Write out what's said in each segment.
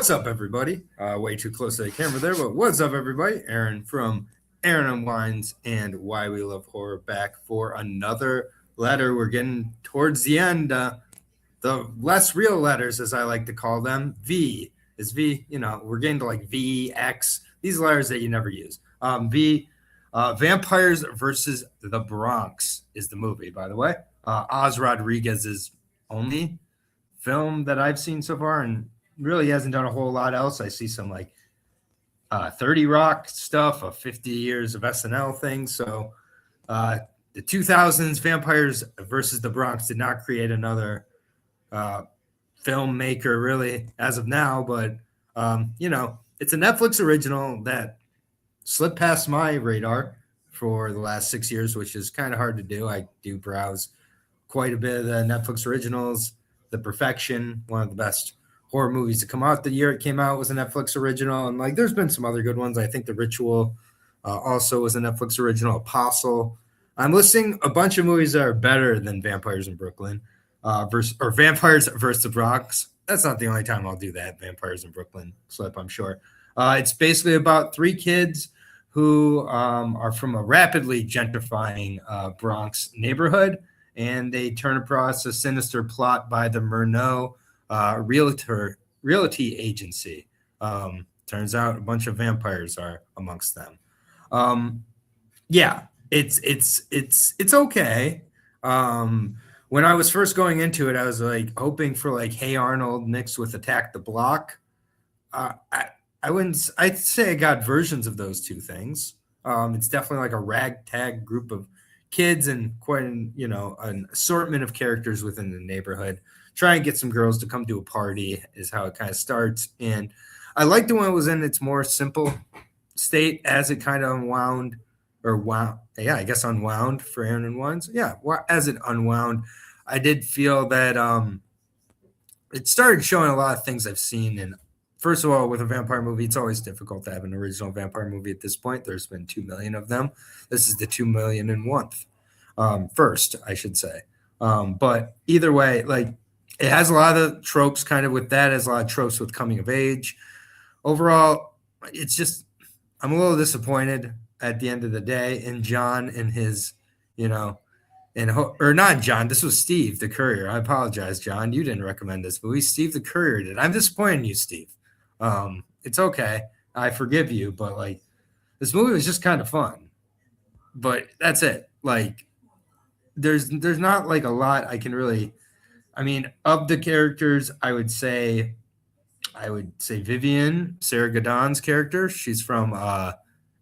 What's up, everybody? Way too close to the camera there, but what's up, everybody? Aaron from Aaron Unwinds and Why We Love Horror back for another letter. We're getting towards the end. The less real letters, as I like to call them. V is V. We're getting to like V, X. These letters that you never use. V. Vampires versus the Bronx is the movie, by the way. Oz Rodriguez's only film that I've seen so far, and really hasn't done a whole lot else. I see some like 30 Rock stuff, 50 years of SNL things. So the 2000s Vampires versus the Bronx did not create another filmmaker really as of now, but it's a Netflix original that slipped past my radar for the last 6 years, which is kind of hard to do. I do browse quite a bit of the Netflix originals. The Perfection, one of the best horror movies to come out the year it came out, was a Netflix original. And like, there's been some other good ones. I think The Ritual also was a Netflix original. Apostle. I'm listing a bunch of movies that are better than Vampires in Brooklyn or Vampires versus the Bronx. That's not the only time I'll do that. Vampires in Brooklyn slip, I'm sure. It's basically about three kids who are from a rapidly gentrifying Bronx neighborhood, and they turn across a sinister plot by the Murnau realty agency. Turns out a bunch of vampires are amongst them. It's okay. When I was first going into it, I was like hoping for like Hey Arnold mixed with Attack the Block. I'd say I got versions of those two things. It's definitely like a ragtag group of kids and quite an assortment of characters within the neighborhood. Try and get some girls to come to a party is how it kind of starts. And I liked it when it was in its more simple state as it kind of unwound for Aaron and Ones. Yeah, as it unwound, I did feel that it started showing a lot of things I've seen. And first of all, with a vampire movie, it's always difficult to have an original vampire movie at this point. There's been 2 million of them. This is the 2 million and one first, I should say. But either way, like, it has a lot of tropes kind of with that. It has a lot of tropes with coming of age. Overall, it's just, I'm a little disappointed at the end of the day in John and his, or not John. This was Steve, the courier. I apologize, John. You didn't recommend this movie. Steve, the courier, did. I'm disappointed in you, Steve. It's okay. I forgive you, but like, this movie was just kind of fun. But that's it. Like, there's not like a lot I can really. I mean, of the characters, I would say Vivian, Sarah Gadon's character. She's from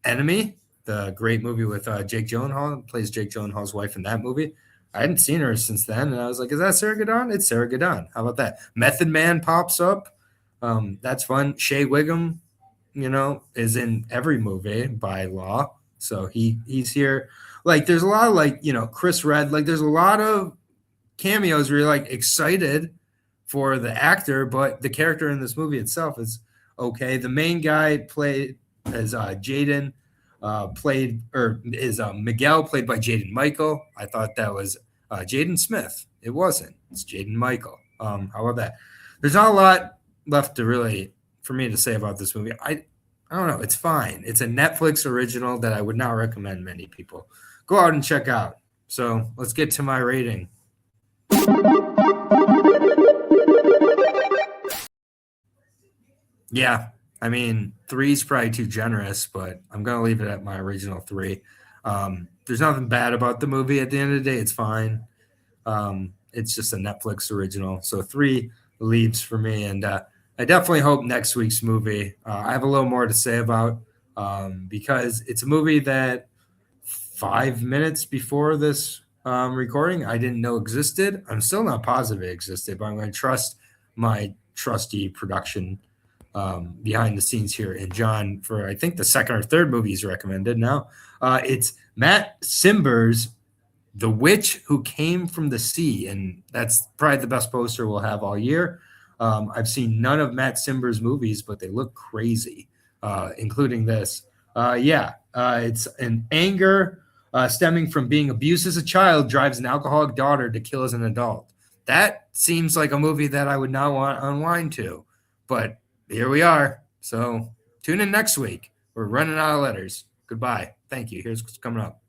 Enemy, the great movie with Jake Gyllenhaal. Plays Jake Gyllenhaal's wife in that movie. I hadn't seen her since then, and I was like, "Is that Sarah Gadon?" It's Sarah Gadon. How about that? Method Man pops up. That's fun. Shea Wiggum, is in every movie by law, so he's here. Like, there's a lot of like Chris Redd. Like, there's a lot of cameos where you're like excited for the actor, but the character in this movie itself is okay. The main guy played as Miguel, played by Jaden Michael. I thought that was Jaden Smith. It wasn't. It's Jaden Michael. How about that? There's not a lot left for me to say about this movie. I don't know. It's fine. It's a Netflix original that I would not recommend many people go out and check out. So let's get to my rating. Yeah, I mean, 3 is probably too generous, but I'm going to leave it at my original 3. There's nothing bad about the movie. At the end of the day, it's fine. It's just a Netflix original. So 3 leaves for me. And I definitely hope next week's movie, I have a little more to say about because it's a movie that 5 minutes before this recording, I didn't know existed. I'm still not positive it existed, but I'm going to trust my trusty production behind the scenes here in John for, I think, the second or third movie he's recommended now. It's Matt Cimber's The Witch Who Came from the Sea, and that's probably the best poster we'll have all year. I've seen none of Matt Cimber's movies, but they look crazy, including this. It's an anger stemming from being abused as a child drives an alcoholic daughter to kill as an adult. That seems like a movie that I would not want to unwind to, but here we are. So tune in next week. We're running out of letters. Goodbye. Thank you. Here's what's coming up.